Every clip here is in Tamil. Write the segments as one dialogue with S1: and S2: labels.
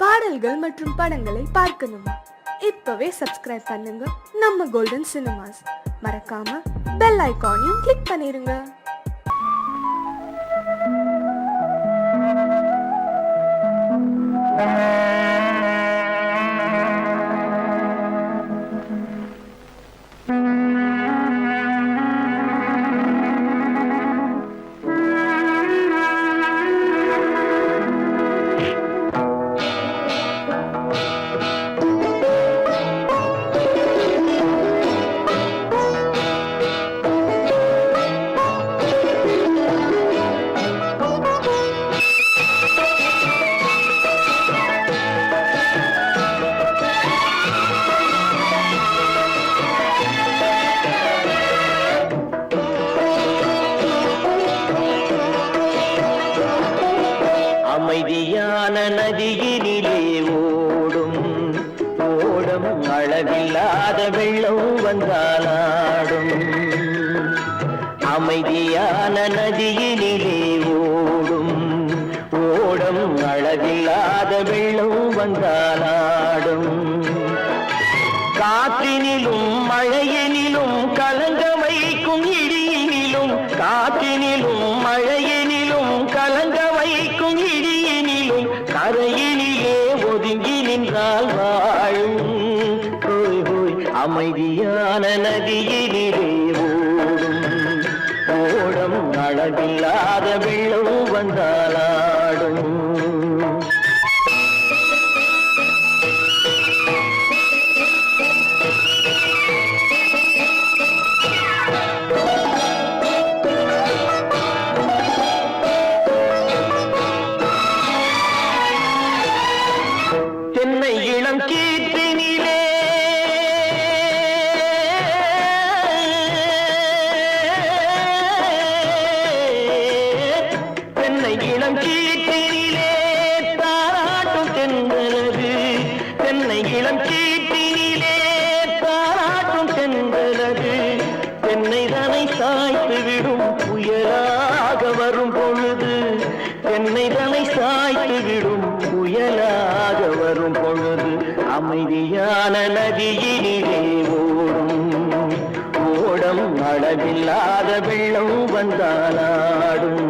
S1: பாடல்கள் மற்றும் படங்களை பார்க்கணுமா? இப்பவே சப்ஸ்கிரைப் பண்ணுங்க நம்ம கோல்டன் சினிமாஸ். மறக்காம பெல் ஐகானையும் கிளிக் பண்ணிருங்க.
S2: அமைதியான நதியினிலே ஓடும் ஓடம் அளவில்லாத வெள்ளம் வந்தாலாடும். அமைதியான நதியினிலே ஓடும் ஓடம் அளவில்லாத வெள்ளம் வந்தாலாடும். காற்றினிலும் மழையினிலும் கலங்க வைக்கும் இடியினிலும், காற்றினிலும் மழையினிலும் கலங்க வைக்கும் இடியினிலும் கரையினிலே ஒதுங்கி நின்றால் வாழும். ஹோய் ஹோய் அமைதியான நதியினிலே ஓடும் ஓடம் அளவில்லாத வெள்ளம் வந்தாலாடும். தென்னை இளம் கீற்றினிலே தென்னை இளம் கீற்றினிலே தாராட்டும் தென்றலது. தென்னை இளம் கீற்றினிலே தாராட்டும் தென்றலது. தென்னை தனை சாய்த்து விடும் புயலாக வரும் பொழுது, தென்னை தனை சாய்த்து விடும் புயலாக வரும் பொழுது அமைதியான நதியினிலே ஓடும் ஓடம் அளவில்லாத வெள்ளம் வந்தாலாடும்.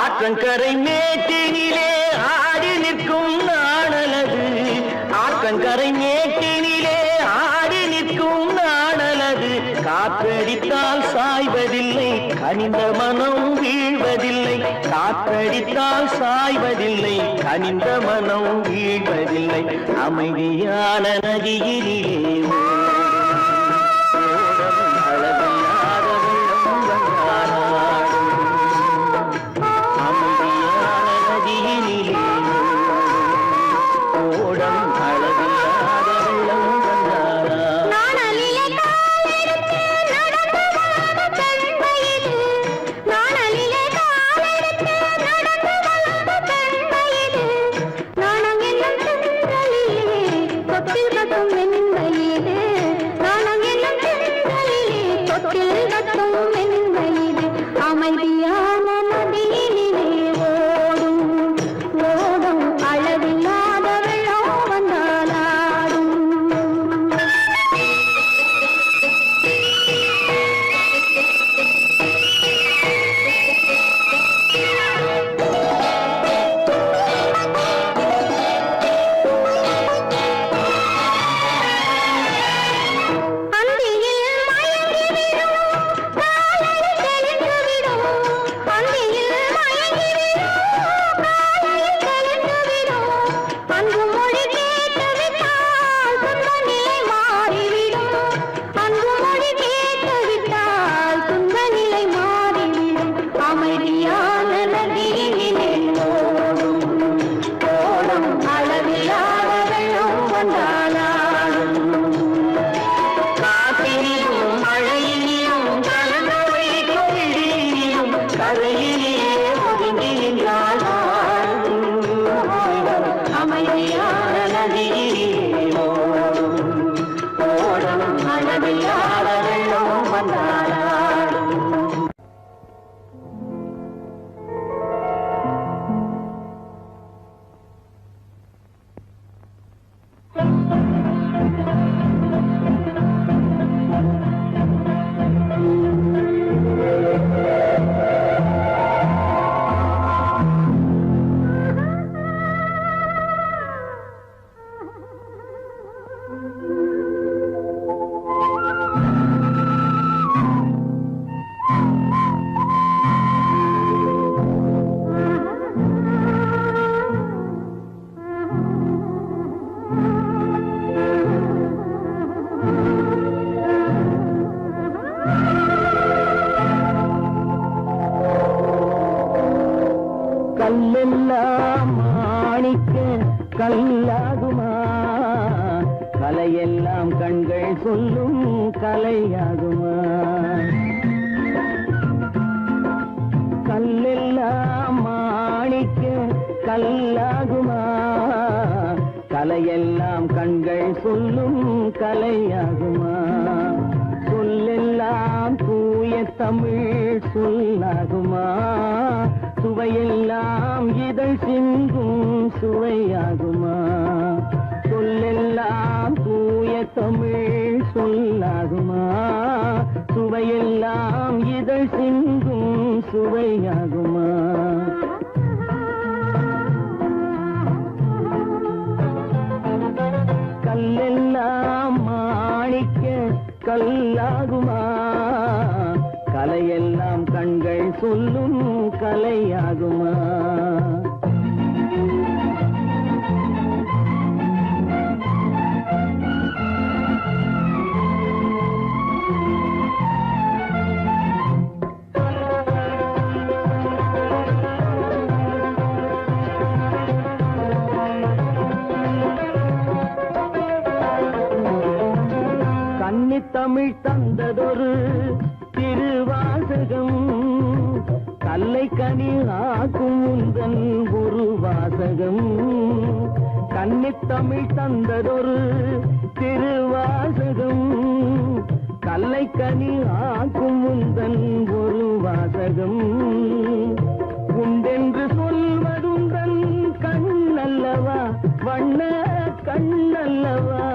S2: ஆற்றங்கரை மேட்டினிலே ஆடி நிற்கும் நாணலது. ஆற்றங்கரை மேட்டினிலே ஆடி நிற்கும் நாணலது. காற்றடித்தால் சாய்வதில்லை, கனிந்த மனம் வீழ்வதில்லை. காற்றடித்தால் சாய்வதில்லை, கனிந்த மனம் வீழ்வதில்லை. அமைதியான நதியினிலே
S3: வெண்மையிலே
S2: கரையிலே ஒதுங்கி நின்றாள் அமைதியான நதியிலே ஓடும் அளவில்லாத வெள்ளம் வந்தாளாடும். கல்லெல்லாம் மாணிக்க கல்லாகுமா, கலையெல்லாம் கண்கள் சொல்லும் கலையாகுமா. கல்லெல்லாம் மாணிக்க கல்லாகுமா, கலையெல்லாம் கண்கள் சொல்லும் கலையாகுமா. சொல்லெல்லாம் தூய தமிழ் சொல்லாகுமா, சுவையெல்லாம் இதழ் சிந்தும் சுவையாகுமா. சொல்லெல்லாம் தூய தமிழ் சொல்லாகுமா, சுவையெல்லாம் இதழ் சிந்தும் சுவையாகுமா. கல்லெல்லாம் மாணிக்க கல்லாகுமா, கலையெல்லாம் கண்கள் சொல்லும் கலையாகுமா. கன்னித்தமிழ் தந்ததொரு திருவாசகம், கல்லை கனி ஆக்கும் உந்தன் ஒரு வாசகம். கன்னித்தமிழ் தந்ததொரு திருவாசகம், கல்லை கனி ஆக்கும் உந்தன் ஒரு வாசகம். உண்டென்று சொல்வதுந்தன் கண்ணல்லவா, வண்ண கண்ணல்லவா.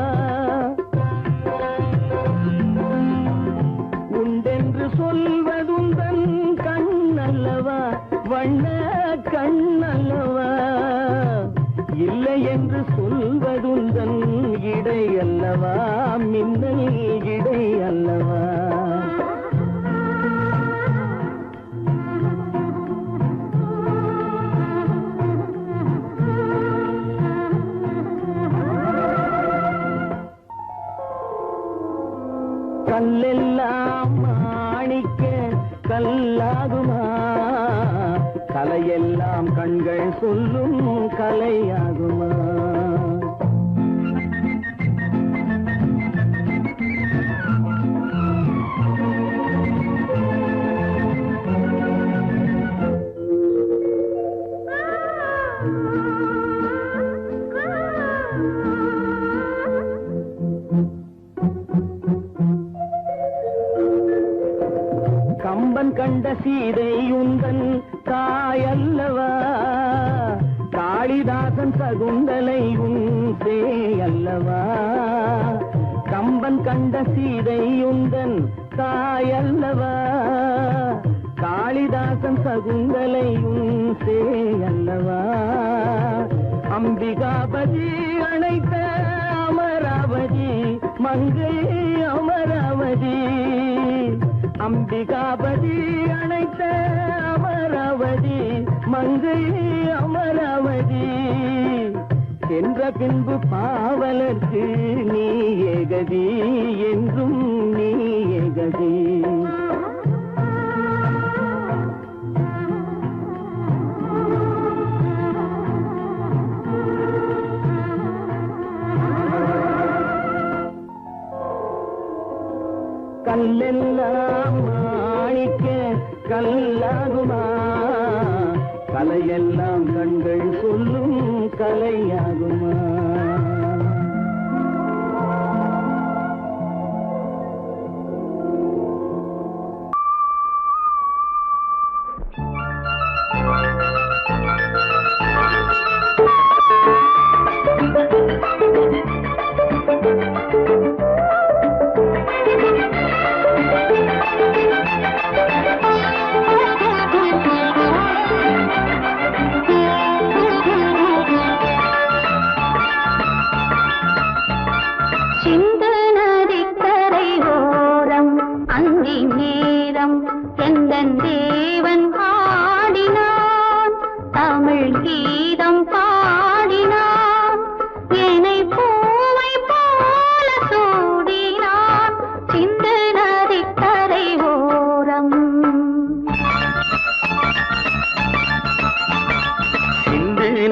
S2: உண்டென்று சொல்வதுந்தன் கண்ணல்லவா, வண்ண கண்ணல்லவா. இல்லை என்று சொல்வதுந்தன் இடை அல்லவா, மின்னல் இடை அல்லவா. கல்லெல்லாம் மாணிக்க கல்லாகுமா, கலையெல்லாம் கண்கள் சொல்லும் கலையாகுமா. கம்பன் கண்ட சீதை உந்தன் தாயல்லவா, காளிதாசன் சகுந்தலை உன் சேயல்லவா. கம்பன் கண்ட சீதை உந்தன் தாயல்லவா, காளிதாசன் சகுந்தலை உன் சேயல்லவா. அம்பிகாபதி அணைத்த அமராவதி மங்கை அமராவதி. அம்பிகாபதி அணைத்த அமராவதி மங்கை அமராவதி. சென்ற பின்பு பாவலர்க்கு நீ ஏகதி, என்றும் நீ ஏகதி. கல்லெல்லாம் மாணிக்க கல்லாகுமா, கலையெல்லாம் கண்கள் சொல்லும் கலையாகுமா?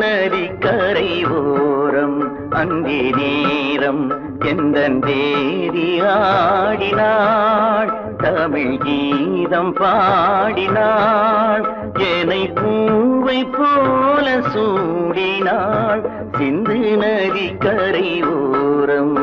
S2: நதிக்கரை ஓரம் அங்கே நேரம் எந்தன் தேவி ஆடினாள், தமிழ் கீதம் பாடினாள், என்னை பூவை போல சூடினாள் சிந்து நதிக்கரை ஓரம்.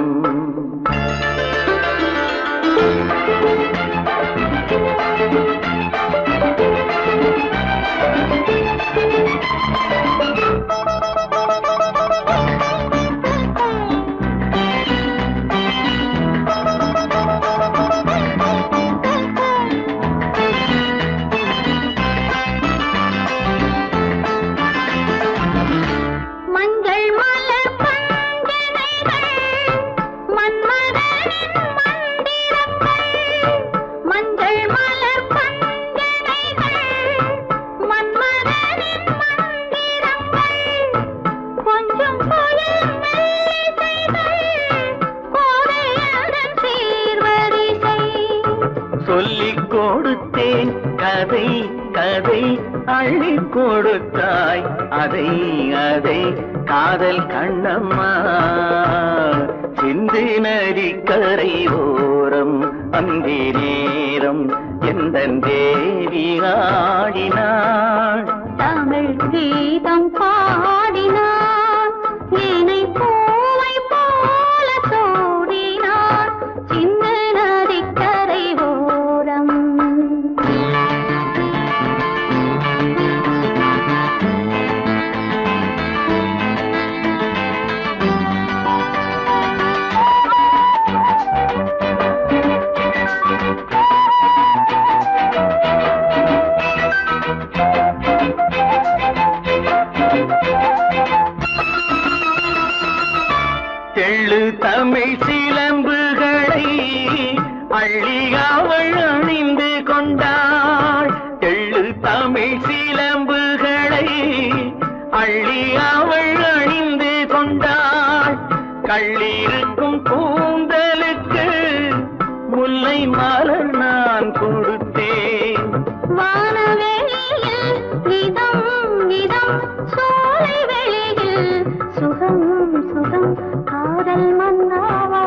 S2: சொல்லிக் கொடுத்தேன் கதை கதை அள்ளி கொடுத்தாய் அதை அதை காதல் கண்ணம்மா. சிந்து நதிக்கரை ஓரம் அந்தி நேரம் எந்தன் தேவி ஆடினாள்,
S3: தமிழ் கீதம் பாடினாள், என்னை பூவை போல சூடினாள் சிந்து நதிக்கரை ஓரம்.
S2: தெள்ளு தமிழ் சிலம்புகளை அள்ளி அவள் அணிந்து கொண்டாள், தெள்ளு தமிழ் சிலம்புகளை அள்ளி அவள் அணிந்து கொண்டாள், கள்ளிருக்கும் கூந்தலுக்கு முல்லை மலர் நான் கொடுத்தேன்.
S3: வானவெளியில் இதம் இதம் சோலை வெளியில் சுகம் சுகம் காதல் மன்னாவா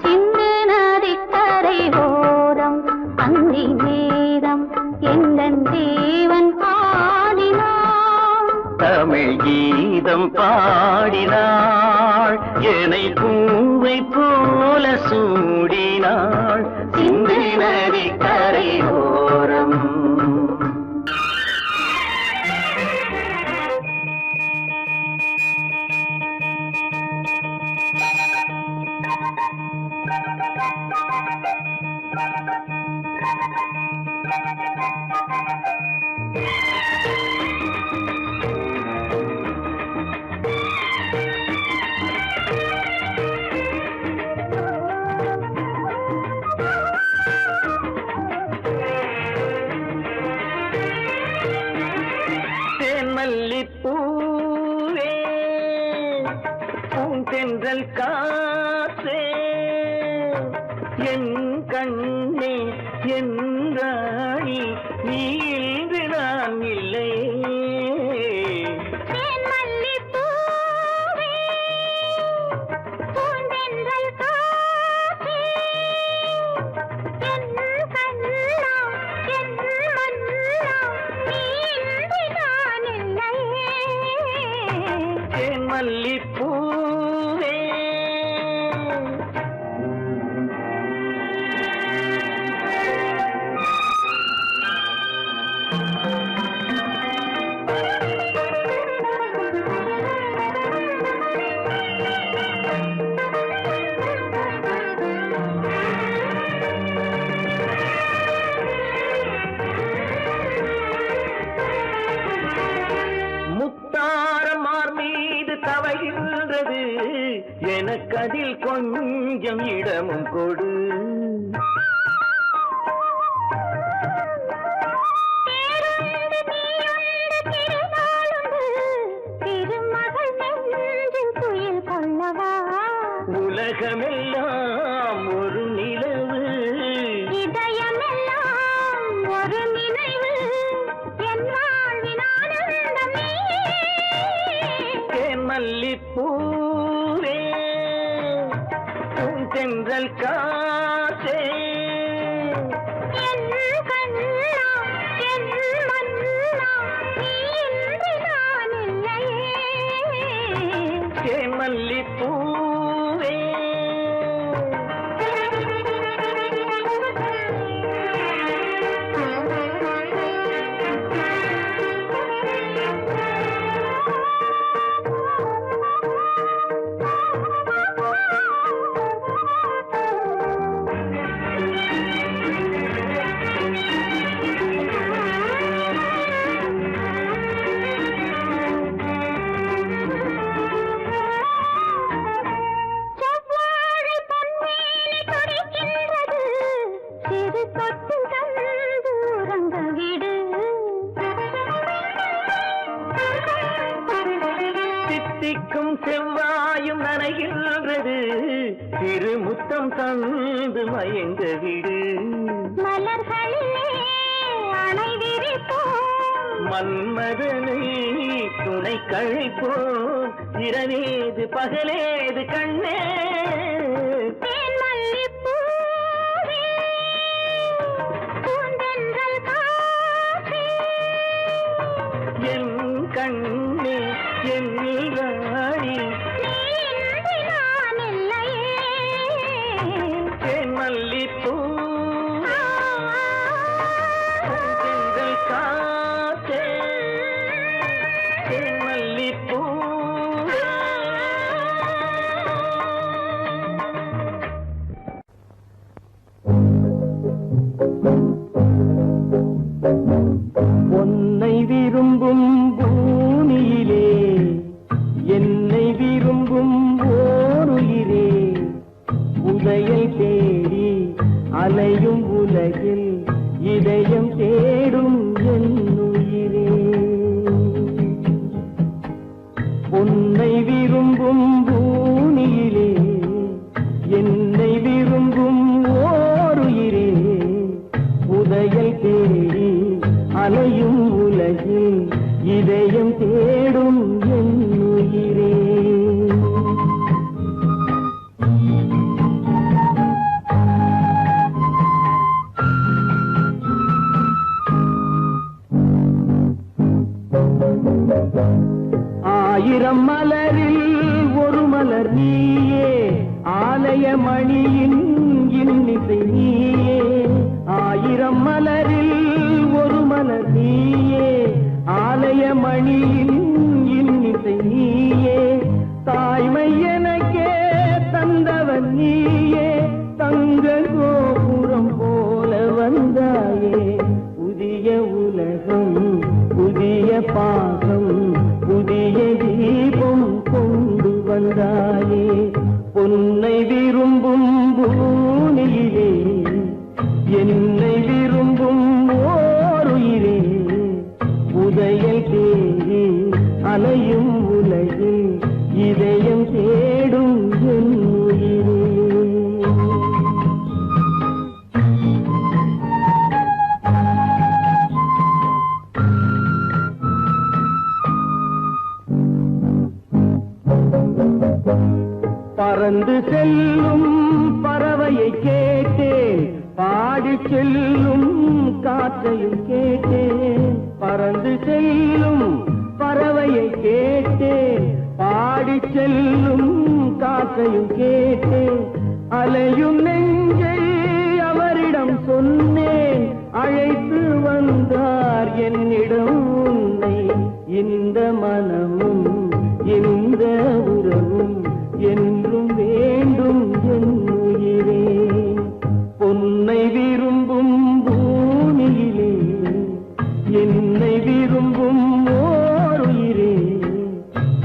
S3: சிந்து நதிக்கரை ஓரம் அந்தி நேரம் எந்தன் தேவன் பாடினான்,
S2: தமிழ் கீதம் பாடினாள், என்னை பூவை போல சூடினாள் சிந்து நதிக்கரை ஓரம். மல்லிப்பூவே பூந்தென்றல் காற்றே என் கண்ணே என் ராணி நீ இன்று நான் இல்லை. அதில் கொஞ்சம் இடமும் கொடு. உலகமெல்லாம் ஒரு நிலவு,
S3: இதயமெல்லாம் ஒரு நினைவு, என் வாழ்வின் ஆனந்தம் நீயே.
S2: மல்லிப்பூவே தென்றல் காற்றே,
S3: என் கண்ணா என் மன்னா நீ இன்றி நான் இல்லையே.
S2: மல்லிப்பூவே தித்திக்கும் செவ்வாயும் நனைகின்றது, திருமுத்தம் தந்து மயங்க விடு.
S3: மலர்களிலே அணை விரிப்போம்,
S2: மன்மதனை துணை கழிப்போம், இரவேது பகலேது கண்ணே. என் கண்ணே என் ராணி மல்லிப்பூ தென்றல் காற்றே, மல்லிப்பூ உன்னை விரும்பும் பூமியிலே என்னை விரும்பும் ஓருயிரே, உதயை தேடி அலையும் உலகில் இதயம் தேடும் என் உயிரே. உன்னை விரும்பும் பூமியிலே என்னை விரும்பும் ஓருயிரே, உதயை தேடி அலையும் உலகில் இதயம் தேடும் என் உயிரே. ஆயிரம் மலரில் ஒரு மலர் நீயே, ஆலய மணியின் இன்னிசை நீயே. ஆயிரம் மலரில் ஒரு மலர் நீயே, ஆலய மணியின் இன்னிசை நீயே. தாய்மை எனக்கே தந்தவன் நீயே, தங்க கோபுரம் போல வந்தாயே. புதிய உலகம் புதிய பாகம் புதிய தீபம் கொண்டு வந்தாயே. பொன்னை விரும்பும் பூமியிலே என்னை விரும்பும் ஓருயிரே, உதயை தேடி அலையும் உலகில் இதயம் தேடும் என் உயிரே. பறந்து செல்லும் பறவையை கேட்டேன், பாடி செல்லும் காற்றையும் கேட்டேன். பறந்து செல்லும் பறவையை கேட்டேன், பாடி செல்லும் காற்றையும் கேட்டேன். அலையும் நெஞ்சை அவரிடம் சொன்னேன், அழைத்து வந்தார் என்னிடம் உன்னை. இந்த மனமும் இந்த உறவும் என்றும் வேண்டும் என் உயிரே. பொன்னை விரும்பும் பூமியிலே என்னை விரும்பும் ஓருயிரே,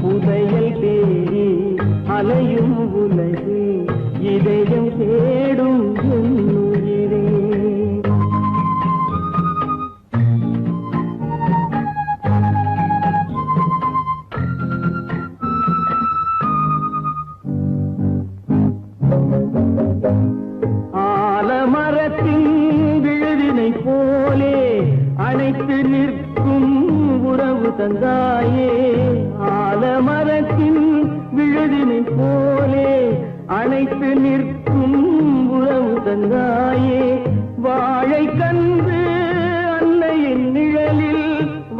S2: புதையல் தேடி அலையும் உலகு தந்தாயே ஆலமரத்தின் விழுதினை போலே அணைத்து நிற்கும் உறவு தந்தாயே வாழை கன்று அன்னையின் நிழலில்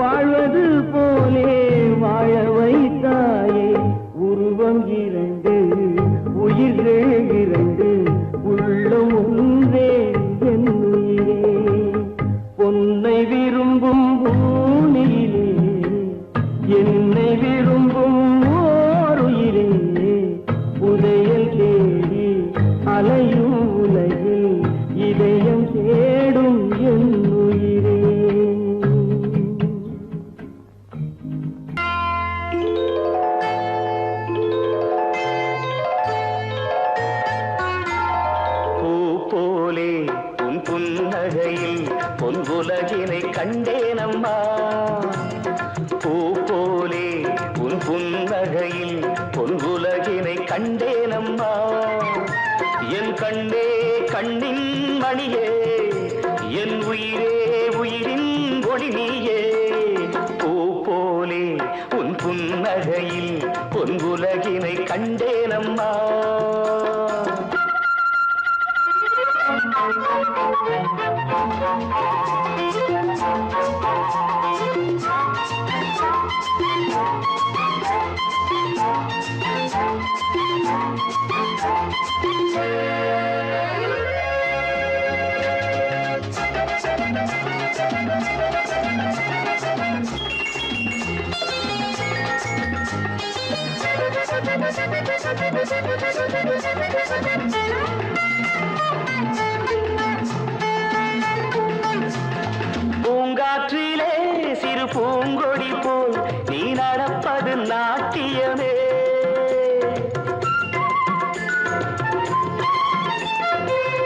S2: வாழ்வது போலே வாழ வைத்தாயே உருவம் இரண்டு உயிர்கள் இரண்டு உள்ளம் ஒன்றே என் உயிரே பொன்னை விரும்பும் பூமியிலே என்னை விரும்பும் ஓர் உயிரே புதையல் தேடி அலையும் உலகில் இதயம் தேடும் என் உயிரே பூ போலே உன் புன்னகையில் பொன்புலகினை கண்டேனம்மா பூ போலே உன் புன்னகையில் பொன்புலகினை கண்டேனம்மா என் கண்ணே கண்ணின் மணியே என் உயிரே உயிரின் ஒளி நீயே பூ போலே உன் புன்னகையில் பொன்புலகினை கண்டேனம்மா பூங்காற்றிலே சிறு பூங்கொடி போல் நீ நடப்பது நாட்டியமே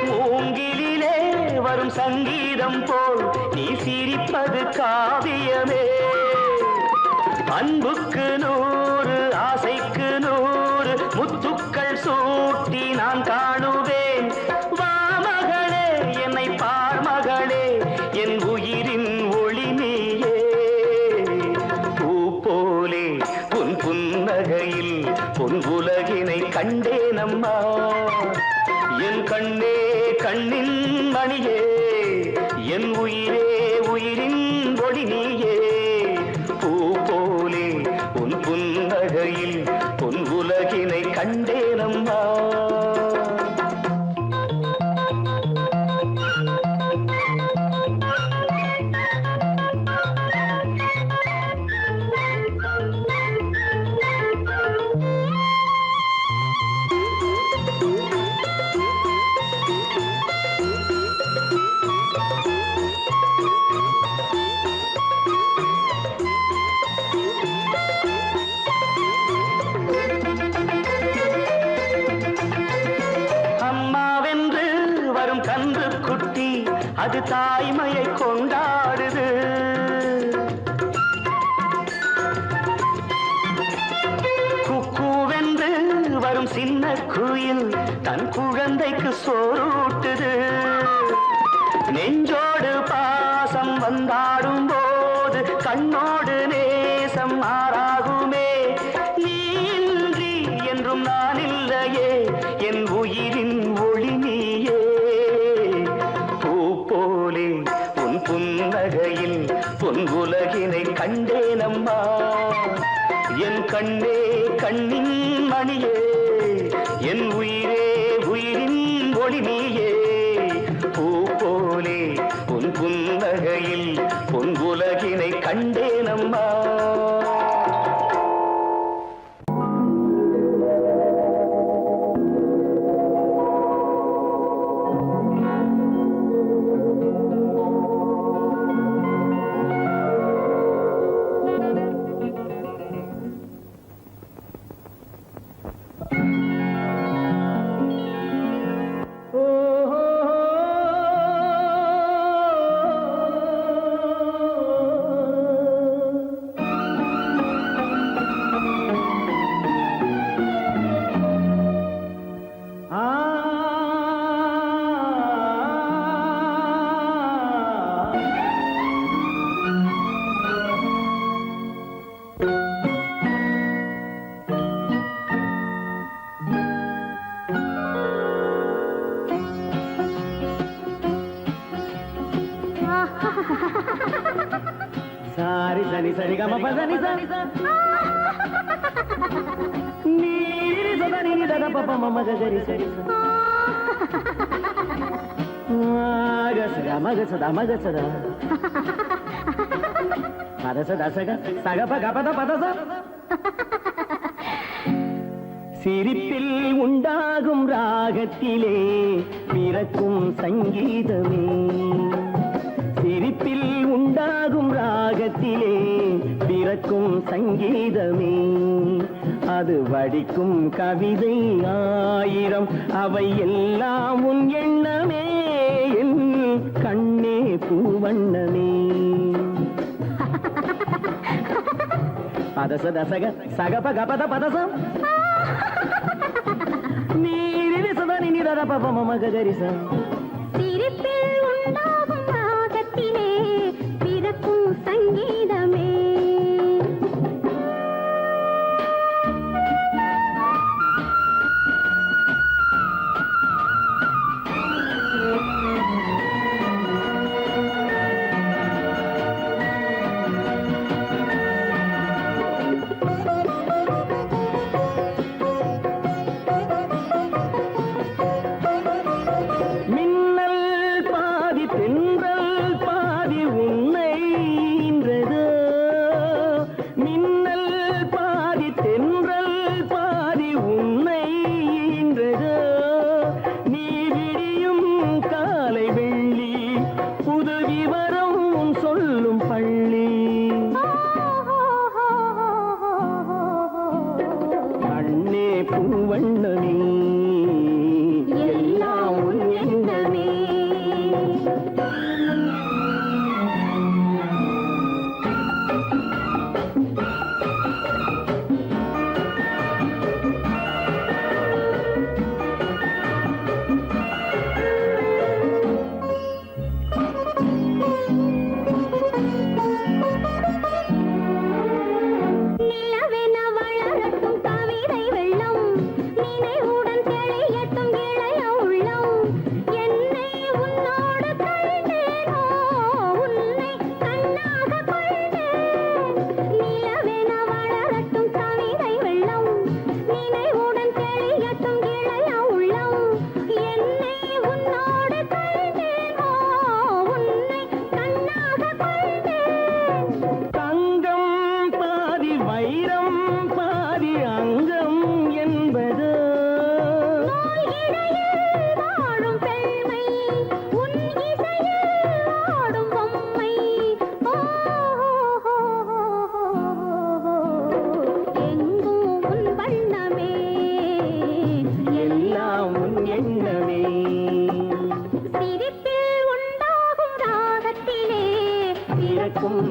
S2: மூங்கிலே வரும் சங்கீதம் போல் நீ சிரிப்பது காவியமே அன்புக்கு நூறு ஆசைக்கு நூறு முத்துக்கள் சூட்டி நான் காணுவேன் வா மகளே என்னை பார் மகளே என் உயிரின் ஒளி நீயே பூ போலே உன் புன்னகையில் பொன் உலகினை கண்டேனம்மா என் கண்ணே கண்ணின் மணியே என் உயிரே உயிரின் ஒளி நீயே பூ போலே உன் புன்னகையில் பொன் உலகினை கண்டேனம்மா கன்று குட்டி அது தாய்மையை கொண்டாடுது குக்கூவென்று வரும் சின்ன குயில் தன் குழந்தைக்கு சோறூட்டுது நெஞ்சோடு பாசம் வந்தாடும் போது கண்ணோடு நேசம் மாறாகுமே நீன்றி என்றும் நான் இல்லையே என் உயிரின் ஒளி நீயே போலே உன் புன்னகையில் பொன் உலகினை கண்டேனம்மா என் கண்ணே கண்ணின் மணியே என் உயிரே உயிரின் ஒளி நீயே பூ போலே உன் புன்னகையில் பொன் உலகினை கண்டேனம்மா சாரி சரி சரி கம பதனி சா நீரி சதனி தத பப மம கரி சரி மக சதா மக சதா பதச தசக சகப கபத பதச சிரிப்பில் உண்டாகும் ராகத்திலே பிறக்கும் சங்கீதமே சிரிப்பில் உண்டாகும் ராகத்திலே பிறக்கும் சங்கீதமே அது வடிக்கும் கவிதை ஆயிரம் அவை எல்லாம் உன் எண்ணமே என் கண்ணே பூவண்ணமே பதச தசக சகப கபத பதசம் நீரி சதனி நிதத பப மம கரிச
S3: சிரிப்பில் உண்டாகும் ராகத்திலே பிறக்கும் சங்கீதமே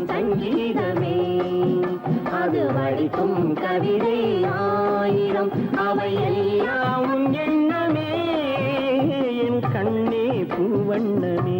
S2: சங்கீதமே அது வடிக்கும் கவிதை ஆயிரம் அவை எல்லாம் உன் எண்ணமே என் கண்ணே பூவண்ணமே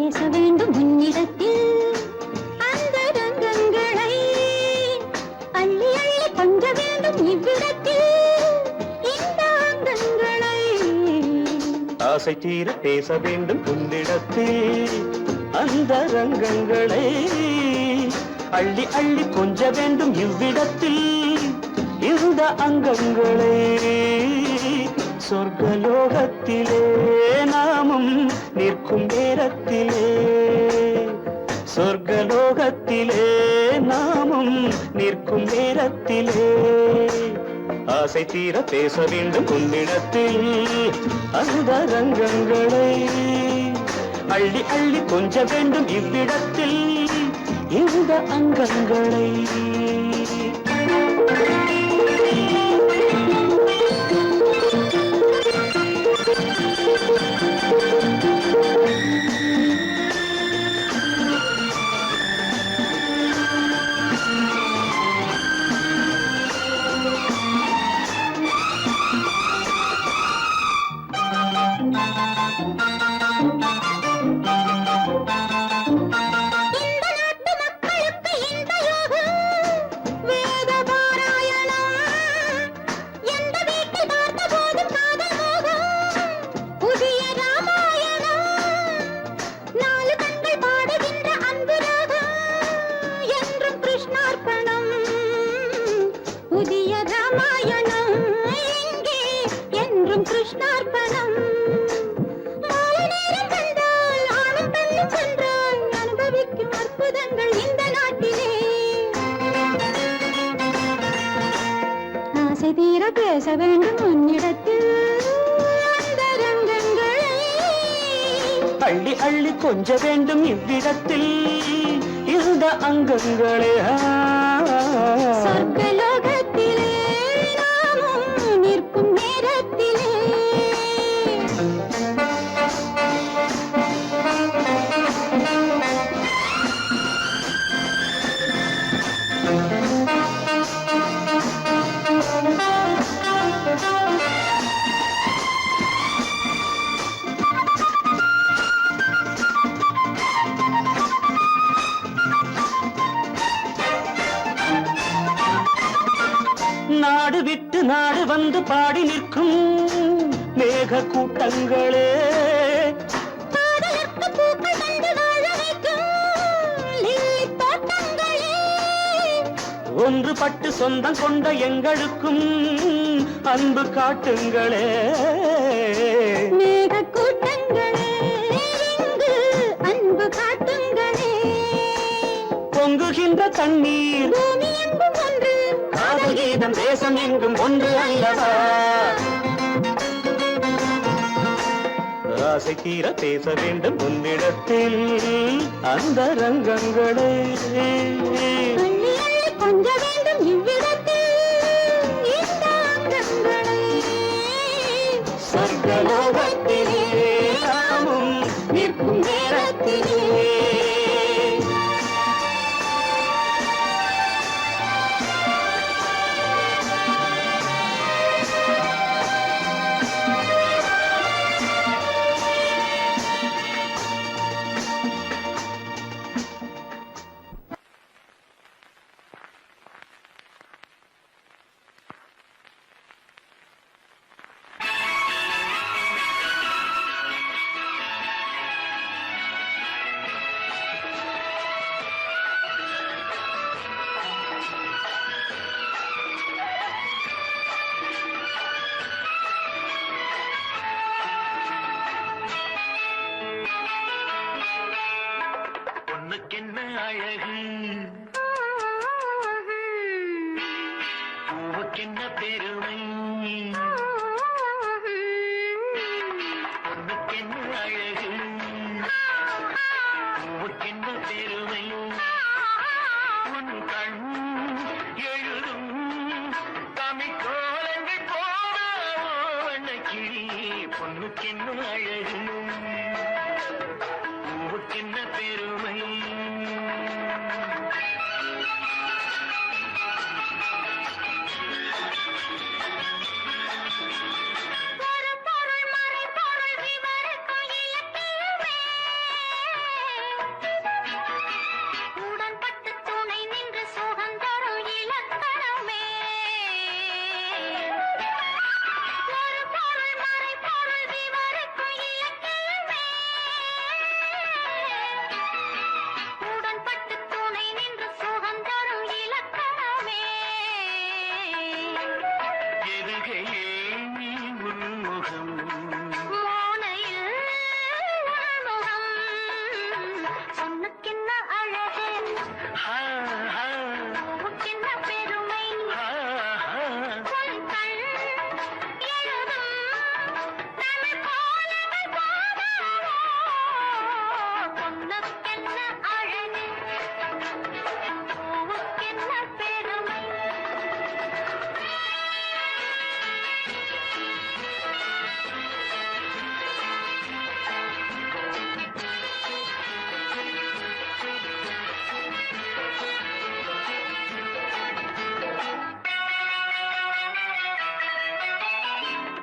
S3: பேச வேண்டும் உன்னிடத்தில் அந்த ரங்கங்களை அள்ளி அள்ளி கொஞ்ச வேண்டும் இவ்விடத்தில் இந்த அங்கங்களை
S2: ஆசை தீர பேச வேண்டும் உன்னிடத்தில் அந்த ரங்கங்களை அள்ளி அள்ளி கொஞ்ச வேண்டும் இவ்விடத்தில் இந்த அங்கங்களை சொர்க்கலோகத்திலே நாமும் நிற்கும் நேரத்திலே சொர்க்கலோகத்திலே நாமும் நிற்கும் நேரத்திலே ஆசை தீர பேச வேண்டும் உன்னிடத்தில் அந்த ரங்கங்களை அள்ளி அள்ளி கொஞ்ச வேண்டும் இவ்விடத்தில் இந்த அங்கங்களை
S3: கிருஷ்ணார்ப்பணம் மாலை நேரம் கண்டால் ஆணும் பெண்ணும் சென்றால் அனுபவிக்கும் அற்புதங்கள் இந்த நாட்டிலே ஆசை தீர பேச வேண்டும் உன்னிடத்தில் அந்தரங்கங்களை
S2: அள்ளி அள்ளி கொஞ்ச வேண்டும் இவ்விடத்தில் இந்த அங்கங்களே
S3: சொர்க்கலோகத்திலே நாமும் நிற்கும் நேரத்திலே
S2: நாடு விட்டு நாடு வந்து பாடி நிற்கும் மேக கூட்டங்களே
S3: பாடலுக்கு பூக்கள் தந்து வாழ வைக்கும் லில்லித் தோட்டங்களே
S2: ஒன்றுபட்டு சொந்தம் கொண்ட எங்களுக்கும் அன்பு காட்டுங்களே
S3: மேகக் கூட்டங்களே இங்கு அன்பு காட்டுங்களே
S2: பொங்குகின்ற தண்ணீர்
S3: பூமி எங்கும் ஒன்று
S2: காதல் கீதம் தேசம் எங்கும் ஒன்று அல்லவா ஆசை தீர பேச வேண்டும் உன்னிடத்தில் அந்த ரங்கங்களே
S3: அள்ளி அள்ளி கொஞ்ச வேண்டும் இவ்விடத்தில் இந்த அங்கங்களை
S2: சொர்க்கலோகத்திலே நாமும் நிற்கும் நேரத்திலே பொண்ணுக்கென்ன அழகு பூவுக்கென்ன பெருமை பொண்ணுக்கென்ன அழகு பூவுக்கென்ன பெருமை உன் கண் எழுதும் தமிழ் கோலங்கள் போன கிளி பொண்ணுக்கென்ன அழகு பூவுக்கென்ன பெருமை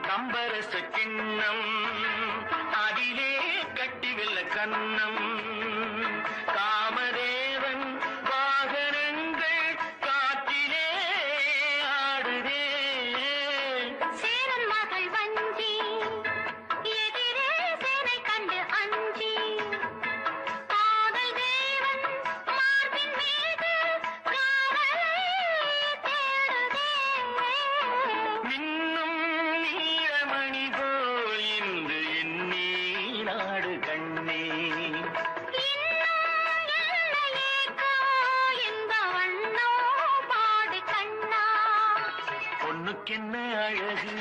S2: கம்பரச கிண்ணம் அதிலே கட்டிவில்ல கண்ணம் காமதேவன் வாகனங்கள் காற்றிலே ஆடுதே
S3: சேரன் மகள் வஞ்சி எதிரே சேனை கண்டு அஞ்சி காதல் தேவன் மார்பின் மீது காவலை தேடுதே
S2: மின்னும் நீர
S4: மணி போல் இன்று எண்ணி நாடு கண்ணே பொண்ணுக்கென்ன அழகு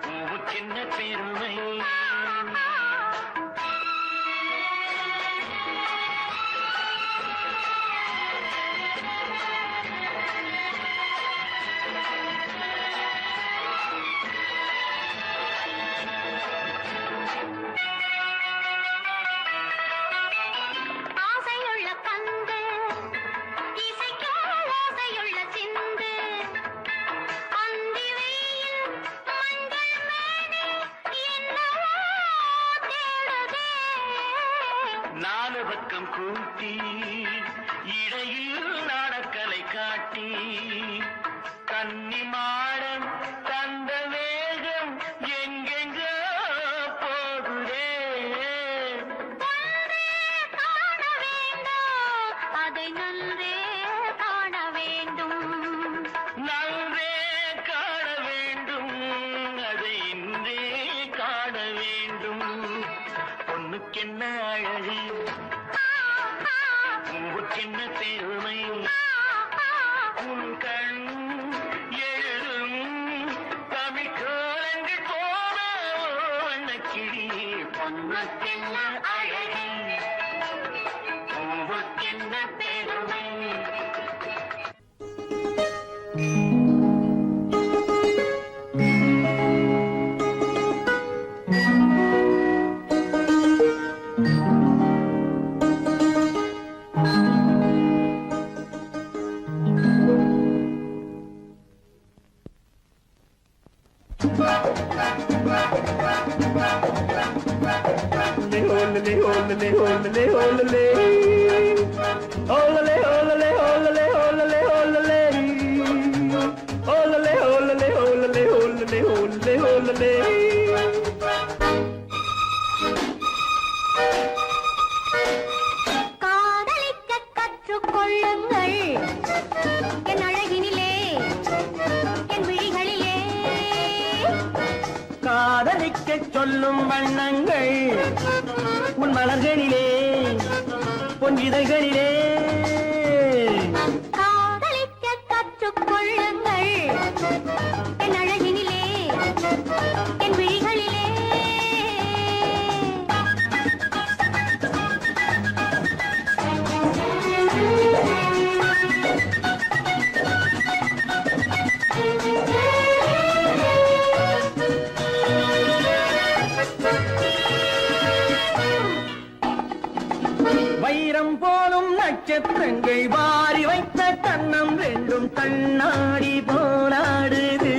S4: பூவுக்கென்ன பெருமை நாலு பக்கம் கூட்டி இடையில் நாடக்கலை காட்டி கன்னி மாடம் தந்த வேகம் எங்கெங்க போகுதே
S3: அதை நன்றே காண வேண்டும்
S4: நன்றே காண வேண்டும் அதை இன்றே காண வேண்டும் பொண்ணுக்கென்ன அழகு பூவுக்கென்ன பெருமை உன் கண் எழுதும் தமிழ் கோலங்கள் போன வண்ணக்கிளி பொண்ணுக்கென்ன அழகு பூவுக்கென்ன பெருமை
S3: காதலிக்க கற்றுக்கொள்ளுங்கள் என் அழகினிலே என் விழிகளிலே
S2: காதலிக்க சொல்லும் வண்ணங்கள் உன் மலர்களிலே பொன் இதழ்களிலே
S3: காதலிக்க கற்றுக்கொள்ளுங்கள் என் அழகினிலே என் விழிகளிலே
S2: வைரம் போலும் நட்சத்திரங்கள் வாரி வைத்த கண்ணம் ரெண்டும் கண்ணாடி போலாடுது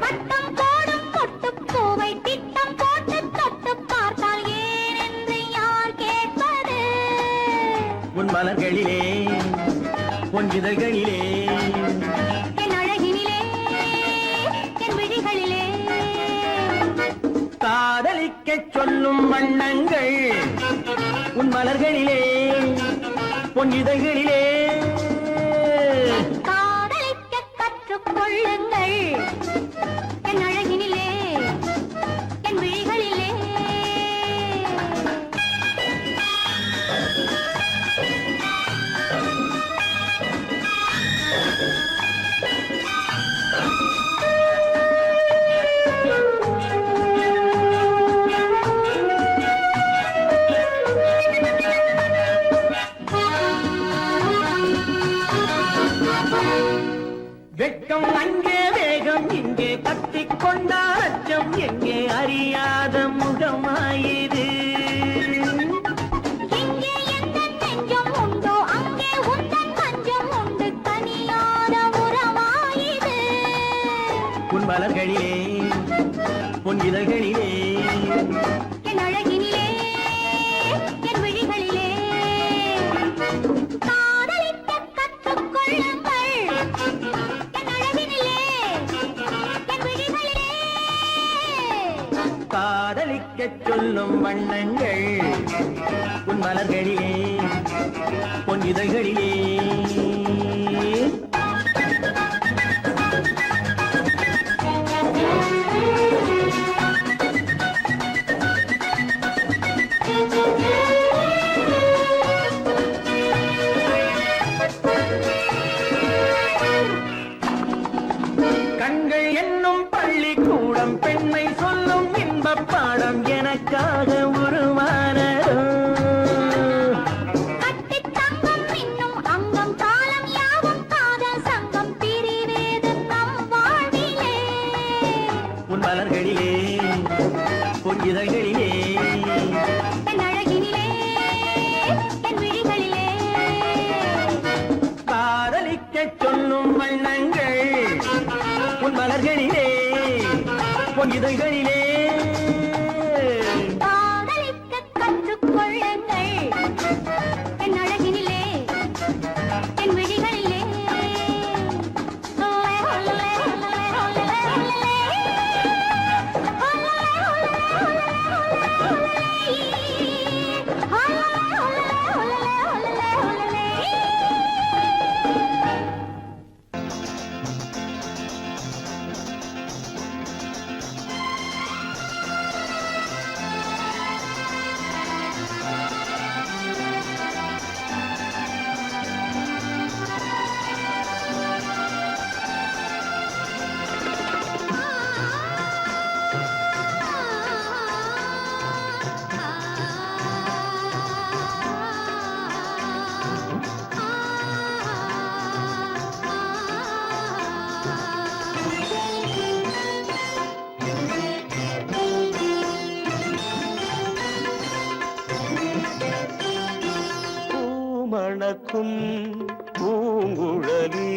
S3: வட்டம் போடும் பொட்டுப்பூவை திட்டம் போட்டு தொட்டு பார்த்தால் ஏனென்று யார் கேட்பது
S2: உன் மலர்களிலே பொன் இதழ்களிலே
S3: என் அழகினிலே என் விழிகளிலே
S2: காதலிக்க சொல்லும் வண்ணங்கள் உன் மலர்களிலே பொன் இதழ்களிலே
S3: காதலிக்க கற்றுக்கொள்ளுங்கள் என் அழகினிலே என் விழிகளிலே
S2: வெட்கம் அங்கே வேகம் இங்கே கத்திக்கொண்டால் அச்சம் எங்கே அறியாத முகமாயிது
S3: எங்கே எந்த நெஞ்சம் உண்டோ அங்கே உந்தன் மஞ்சம் உண்டு தனியாத உறவாயிது
S2: உன் மலர்களிலே பொன் இதழ்களிலே
S3: என் அழகினிலே என் விழிகளிலே காதலிக்க கற்றுக்கொள்ளுங்கள் என் அழகினிலே என் விழிகளிலே
S2: காதலிக்க சொல்லும் வண்ணங்கள் உன் மலர்களிலே பொன் இதழ்களிலே கண்கள் என்னும் பள்ளிக்கூடம் பெண்மை சொல்லும் இன்பப் பாடம் எனக்காக உருவானதோ.
S3: கட்டித் தங்கம் இன்னும் அங்கம் காலம் யாவும் காதல் சங்கம் பிரிவேது நம் வாழ்விலே.
S2: உன் மலர்களிலே உன் இதழ்களிலே
S3: என் அழகினிலே என் விழிகளிலே
S2: காதலிக்கச் சொல்லும் வண்ணங்கள் உன் மலர்களிலே உன் இதழ்களிலே.
S3: காதலிக்கக் கற்றுக்கொள்ளுங்கள் என் அழகினிலே என் விழிகளிலே. ஓலே, ஓலே, ஓலே, ஓலே, ஓலே. ஓலே, ஓலே, ஓலே, ஓலே, ஓலே. ஓலே, ஓலே, ஓலே, ஓலே.
S2: பூமணக்கும் பூங்குழலி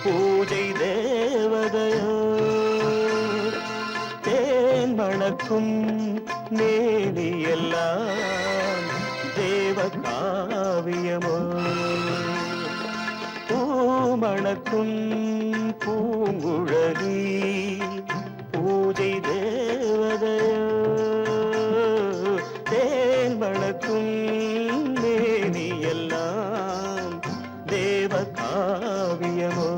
S2: பூஜை தேவதையோ. தேன் மணக்கும் மேனியெல்லாம் தேவ காவியமோ. பூமணக்கும் பூங்குழலி பூஜை தேவதையோ. தேன் மணக்கும் மேனியெல்லாம் தேவ காவியமோ.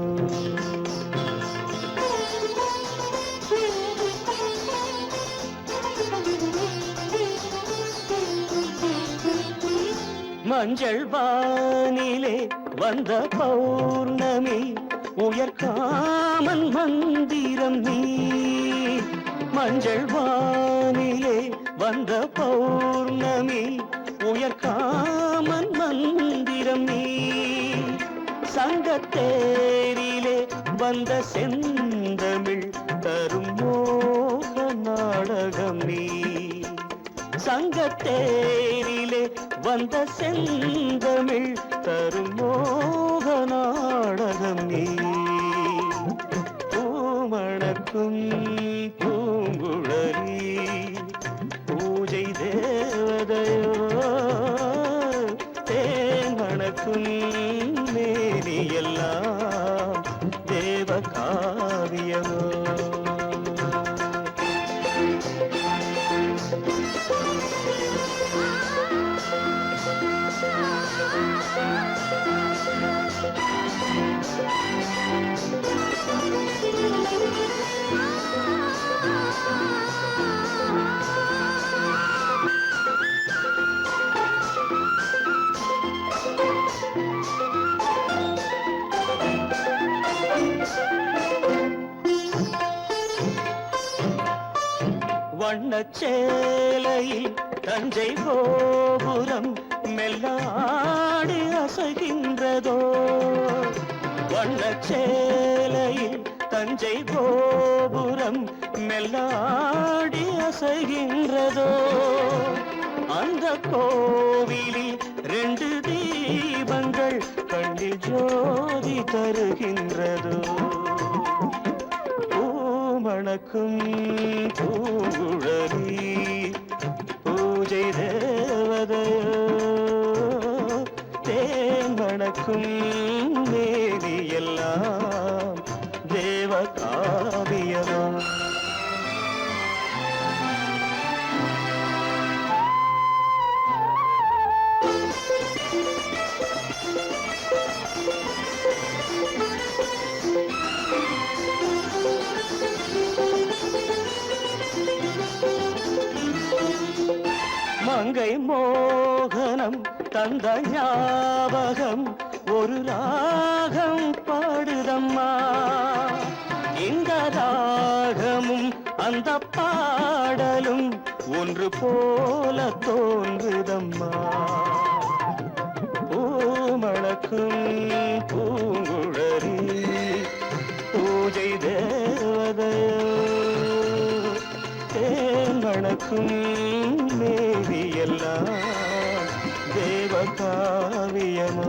S2: மஞ்சள் வானிலே வந்த பௌர்ணமி உயர்காமன் மந்திரம் நீ. மஞ்சள் வானிலே வந்த பௌர்ணமி உயர்காமன் மந்திரம் நீ. சங்கத்தேரிலே வந்த செந்தமிழ் தரும் மோக நாடகம் நீ. சங்கத்தேரிலே வந்த செந்தமிழ் தரும் மோக நாடகம் நீ. பூமணக்கும் பூங்குழலி பூஜை தேவதையோ. தேன் மணக்கும் மேனியெல்லாம் தேவ காவியமோ. வண்ணச்சேலையில் தஞ்சை கோபுரம் மெல்லாடி அசைகின்றதோ. வண்ணச்சேலையில் தஞ்சை கோபுரம் மெல்லாடி அசைகின்றதோ. அந்த கோவிலில் 2 தீபங்கள் கண்ணில் ஜோதி தருகின்றதோ. பூமணக்கும் பூங்குழலி பூஜை தேவதையோ. தேன் மணக்கும் மேனியெல்லாம் தேவ காவியமோ. மங்கை மோகனம் தந்த ஞாபகம் ஒரு ராகம் பாடுதம்மா.
S5: அந்த பாடலும் ஒன்று போல தோன்றுதம்மா. பூமணக்கும் பூங்குழலி பூஜை தேவதையோ, தேன்மணக்கும் மேவியெல்லாம் தேவகாவியமோ.